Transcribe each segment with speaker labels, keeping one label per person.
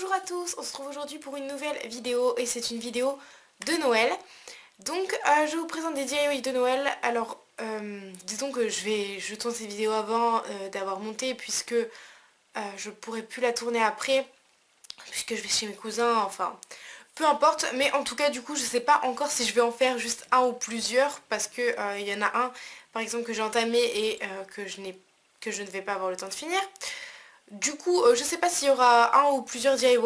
Speaker 1: Bonjour à tous, on se retrouve aujourd'hui pour une nouvelle vidéo et c'est une vidéo de Noël. Donc je vous présente des DIY de Noël. Alors disons que je tourne cette vidéo avant d'avoir monté puisque je pourrais plus la tourner après puisque je vais chez mes cousins, enfin peu importe. Mais en tout cas du coup je sais pas encore si je vais en faire juste un ou plusieurs parce que il y en a un par exemple que j'ai entamé et que je ne vais pas avoir le temps de finir. Du coup, je sais pas s'il y aura un ou plusieurs DIY,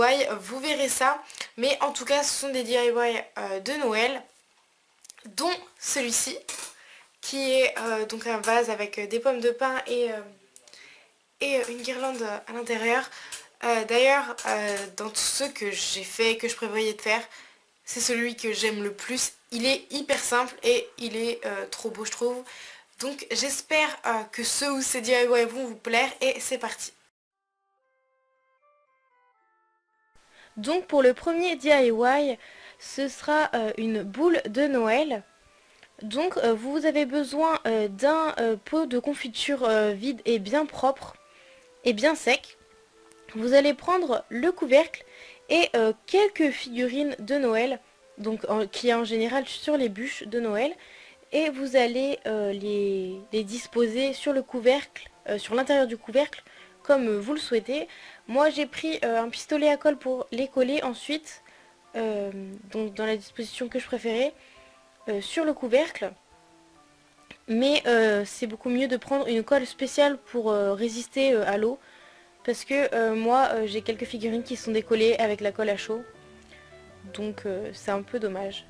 Speaker 1: vous verrez ça. Mais en tout cas, ce sont des DIY de Noël, dont celui-ci, qui est donc un vase avec des pommes de pin et une guirlande à l'intérieur. D'ailleurs, dans tous ceux que j'ai fait, que je prévoyais de faire, c'est celui que j'aime le plus. Il est hyper simple et il est trop beau, je trouve. Donc j'espère que ceux ou ces DIY vont vous plaire et c'est parti. Donc pour le premier DIY, ce sera une boule de Noël. Donc vous avez besoin d'un pot de confiture vide et bien propre et bien sec. Vous allez prendre le couvercle et quelques figurines de Noël, donc qui est en général sur les bûches de Noël. Et vous allez les disposer sur le couvercle, sur l'intérieur du couvercle, comme vous le souhaitez. Moi j'ai pris un pistolet à colle pour les coller ensuite, donc dans la disposition que je préférais, sur le couvercle. Mais c'est beaucoup mieux de prendre une colle spéciale pour résister à l'eau. Parce que moi j'ai quelques figurines qui sont décollées avec la colle à chaud. Donc c'est un peu dommage.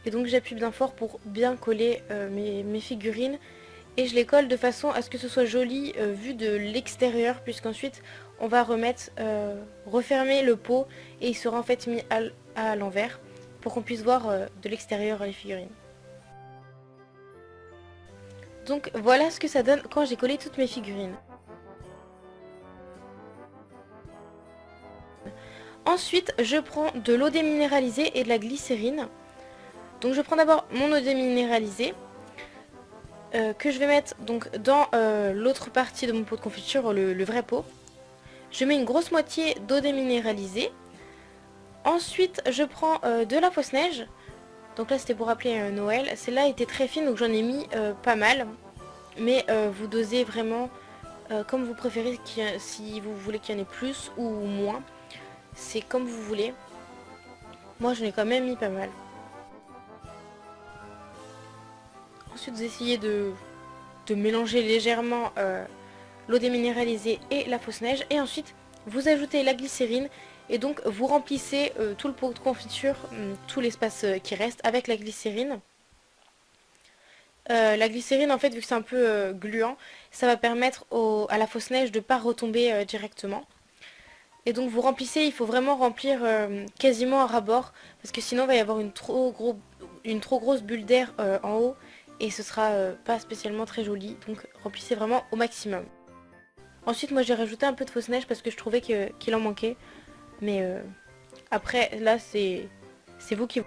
Speaker 1: Et donc j'appuie bien fort pour bien coller mes figurines. Et je les colle de façon à ce que ce soit joli vu de l'extérieur. Puisqu'ensuite on va refermer le pot. Et il sera en fait mis à l'envers. Pour qu'on puisse voir de l'extérieur les figurines. Donc voilà ce que ça donne quand j'ai collé toutes mes figurines. Ensuite je prends de l'eau déminéralisée et de la glycérine. Donc je prends d'abord mon eau déminéralisée que je vais mettre donc dans l'autre partie de mon pot de confiture, le vrai pot. Je mets une grosse moitié d'eau déminéralisée. Ensuite je prends de la fausse neige. Donc là c'était pour rappeler Noël. Celle-là était très fine donc j'en ai mis pas mal. Mais vous dosez vraiment comme vous préférez, si vous voulez qu'il y en ait plus ou moins. C'est comme vous voulez. Moi j'en ai quand même mis pas mal. Ensuite vous essayez de mélanger légèrement l'eau déminéralisée et la fausse neige. Et ensuite vous ajoutez la glycérine. Et donc vous remplissez tout le pot de confiture, tout l'espace qui reste avec la glycérine. La glycérine en fait vu que c'est un peu gluant, ça va permettre à la fausse neige de ne pas retomber directement. Et donc vous remplissez, il faut vraiment remplir quasiment à ras-bord. Parce que sinon il va y avoir une trop grosse bulle d'air en haut. Et ce sera pas spécialement très joli. Donc remplissez vraiment au maximum. Ensuite moi j'ai rajouté un peu de fausse neige parce que je trouvais qu'il en manquait. Mais après là c'est vous qui...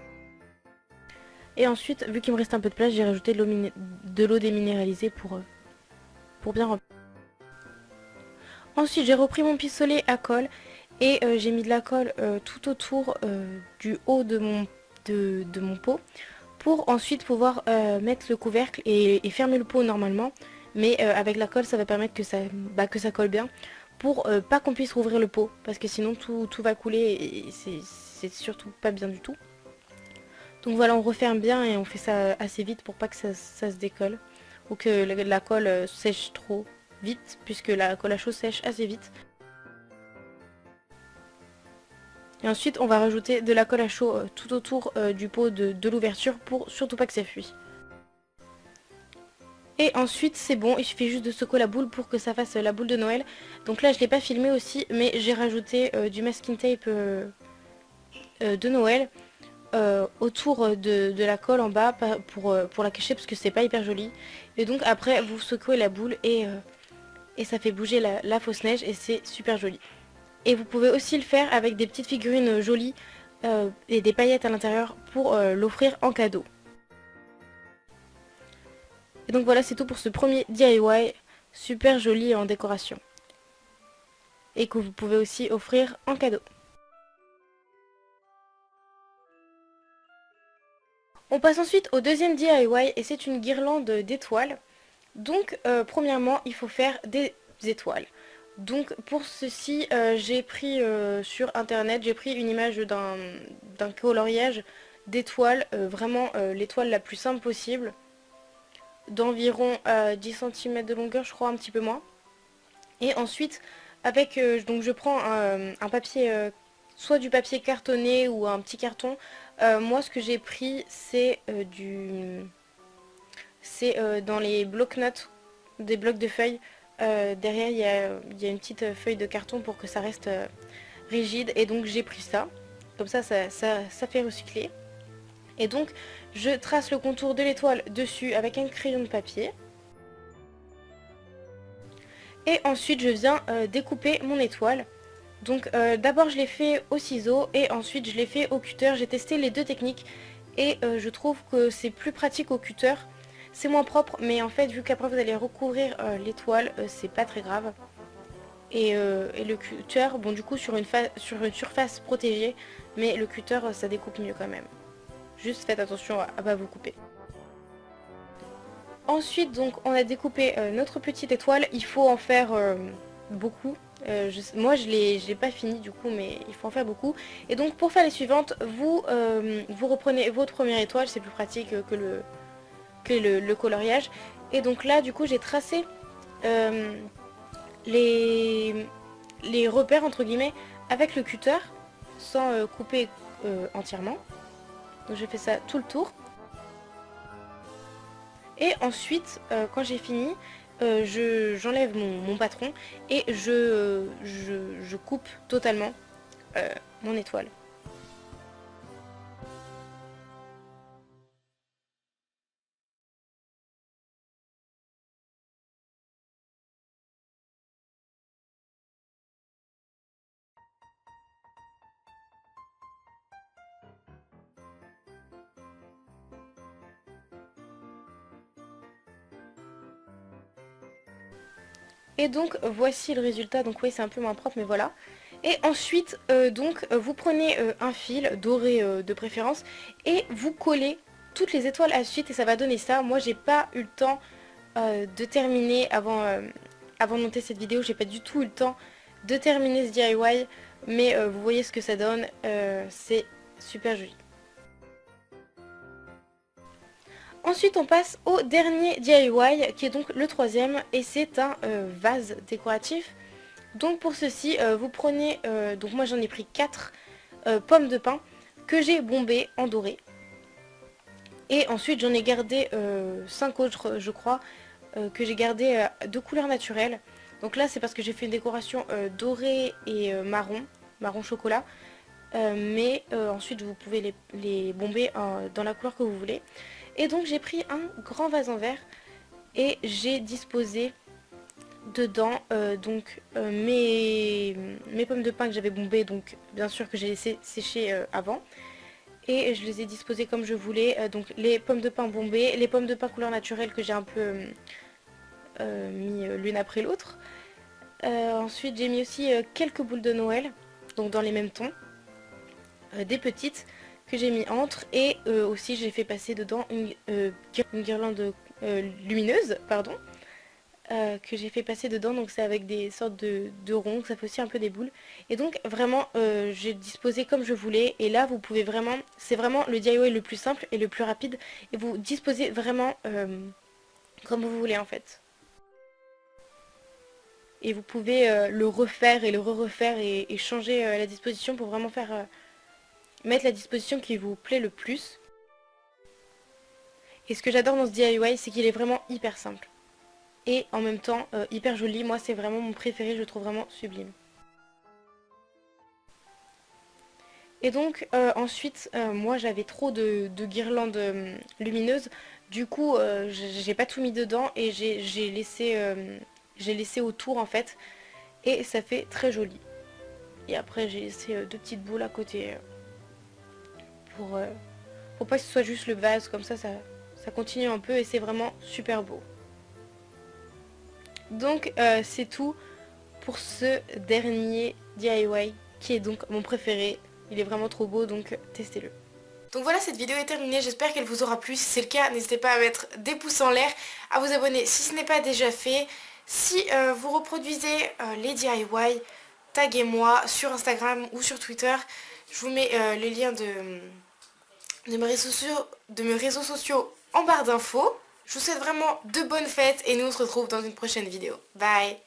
Speaker 1: Et ensuite vu qu'il me reste un peu de place, j'ai rajouté de l'eau déminéralisée pour bien remplir. Ensuite j'ai repris mon pistolet à colle. Et j'ai mis de la colle tout autour du haut de mon pot. Pour ensuite pouvoir mettre le couvercle et fermer le pot normalement. Mais avec la colle ça va permettre que ça colle bien. Pour pas qu'on puisse rouvrir le pot. Parce que sinon tout va couler et c'est surtout pas bien du tout. Donc voilà, on referme bien et on fait ça assez vite pour pas que ça se décolle. Ou que la colle sèche trop vite. Puisque la colle à chaud sèche assez vite. Et ensuite on va rajouter de la colle à chaud tout autour du pot de l'ouverture pour surtout pas que ça fuit. Et ensuite c'est bon, il suffit juste de secouer la boule pour que ça fasse la boule de Noël. Donc là je l'ai pas filmé aussi mais j'ai rajouté du masking tape de Noël autour de la colle en bas pour la cacher parce que c'est pas hyper joli. Et donc après vous secouez la boule et ça fait bouger la fausse neige et c'est super joli. Et vous pouvez aussi le faire avec des petites figurines jolies et des paillettes à l'intérieur pour l'offrir en cadeau. Et donc voilà, c'est tout pour ce premier DIY, super joli en décoration. et que vous pouvez aussi offrir en cadeau. On passe ensuite au deuxième DIY et c'est une guirlande d'étoiles. Donc premièrement il faut faire des étoiles. Donc pour ceci j'ai pris sur internet, j'ai pris une image d'un coloriage d'étoiles, vraiment l'étoile la plus simple possible, d'environ 10 cm de longueur, je crois un petit peu moins. Et ensuite avec donc je prends un papier, soit du papier cartonné ou un petit carton. Moi ce que j'ai pris c'est dans les blocs-notes, des blocs de feuilles. Derrière il y a une petite feuille de carton pour que ça reste rigide, et donc j'ai pris ça. Comme ça fait recycler. Et donc je trace le contour de l'étoile dessus avec un crayon de papier. Et ensuite je viens découper mon étoile. Donc d'abord je l'ai fait au ciseau et ensuite je l'ai fait au cutter. J'ai testé les deux techniques et je trouve que c'est plus pratique au cutter. C'est moins propre, mais en fait vu qu'après vous allez recouvrir l'étoile, c'est pas très grave. Et le cutter, bon du coup sur une surface protégée, mais le cutter ça découpe mieux quand même. Juste faites attention à pas vous couper. Ensuite donc on a découpé notre petite étoile, il faut en faire beaucoup. Moi je l'ai pas fini du coup, mais il faut en faire beaucoup. Et donc pour faire les suivantes, vous reprenez votre première étoile, c'est plus pratique que le coloriage. Et donc là du coup j'ai tracé les repères entre guillemets avec le cutter sans couper entièrement. Donc j'ai fait ça tout le tour. Et ensuite quand j'ai fini, j'enlève mon patron et je coupe totalement mon étoile. Et donc voici le résultat. Donc oui, c'est un peu moins propre, mais voilà. Et ensuite vous prenez un fil doré de préférence et vous collez toutes les étoiles à la suite et ça va donner ça. Moi j'ai pas eu le temps de terminer avant de monter cette vidéo, j'ai pas du tout eu le temps de terminer ce DIY, mais vous voyez ce que ça donne, c'est super joli. Ensuite on passe au dernier DIY qui est donc le troisième et c'est un vase décoratif. Donc pour ceci vous prenez, donc moi j'en ai pris 4 pommes de pin que j'ai bombées en doré. Et ensuite j'en ai gardé 5 autres je crois, que j'ai gardé de couleur naturelle. Donc là c'est parce que j'ai fait une décoration dorée et marron chocolat. Mais ensuite vous pouvez les bomber dans la couleur que vous voulez. Et donc j'ai pris un grand vase en verre et j'ai disposé dedans mes pommes de pin que j'avais bombées, donc bien sûr que j'ai laissé sécher avant. Et je les ai disposées comme je voulais, donc les pommes de pin bombées, les pommes de pin couleur naturelle que j'ai un peu mis l'une après l'autre. Ensuite j'ai mis aussi quelques boules de Noël, donc dans les mêmes tons, des petites que j'ai mis entre, et aussi j'ai fait passer dedans une guirlande lumineuse, pardon, que j'ai fait passer dedans, donc c'est avec des sortes de ronds, ça fait aussi un peu des boules. Et donc vraiment j'ai disposé comme je voulais, et là vous pouvez vraiment, c'est vraiment le DIY le plus simple et le plus rapide, et vous disposez vraiment comme vous voulez en fait. Et vous pouvez le refaire et le re-refaire et changer la disposition pour vraiment mettre la disposition qui vous plaît le plus. Et ce que j'adore dans ce DIY, c'est qu'il est vraiment hyper simple. Et en même temps hyper joli. Moi c'est vraiment mon préféré, je le trouve vraiment sublime. Et donc ensuite moi j'avais trop de guirlandes lumineuses. Du coup j'ai pas tout mis dedans et j'ai laissé autour en fait. Et ça fait très joli. Et après j'ai laissé deux petites boules à côté pour pas que ce soit juste le vase. Comme ça continue un peu et c'est vraiment super beau. Donc c'est tout pour ce dernier DIY qui est donc mon préféré. Il est vraiment trop beau, donc testez-le. Donc voilà, cette vidéo est terminée, j'espère qu'elle vous aura plu. Si c'est le cas, n'hésitez pas à mettre des pouces en l'air, à vous abonner si ce n'est pas déjà fait. Si vous reproduisez les DIY, taguez-moi sur Instagram ou sur Twitter. Je vous mets les liens de mes réseaux sociaux en barre d'infos. Je vous souhaite vraiment de bonnes fêtes et nous on se retrouve dans une prochaine vidéo. Bye!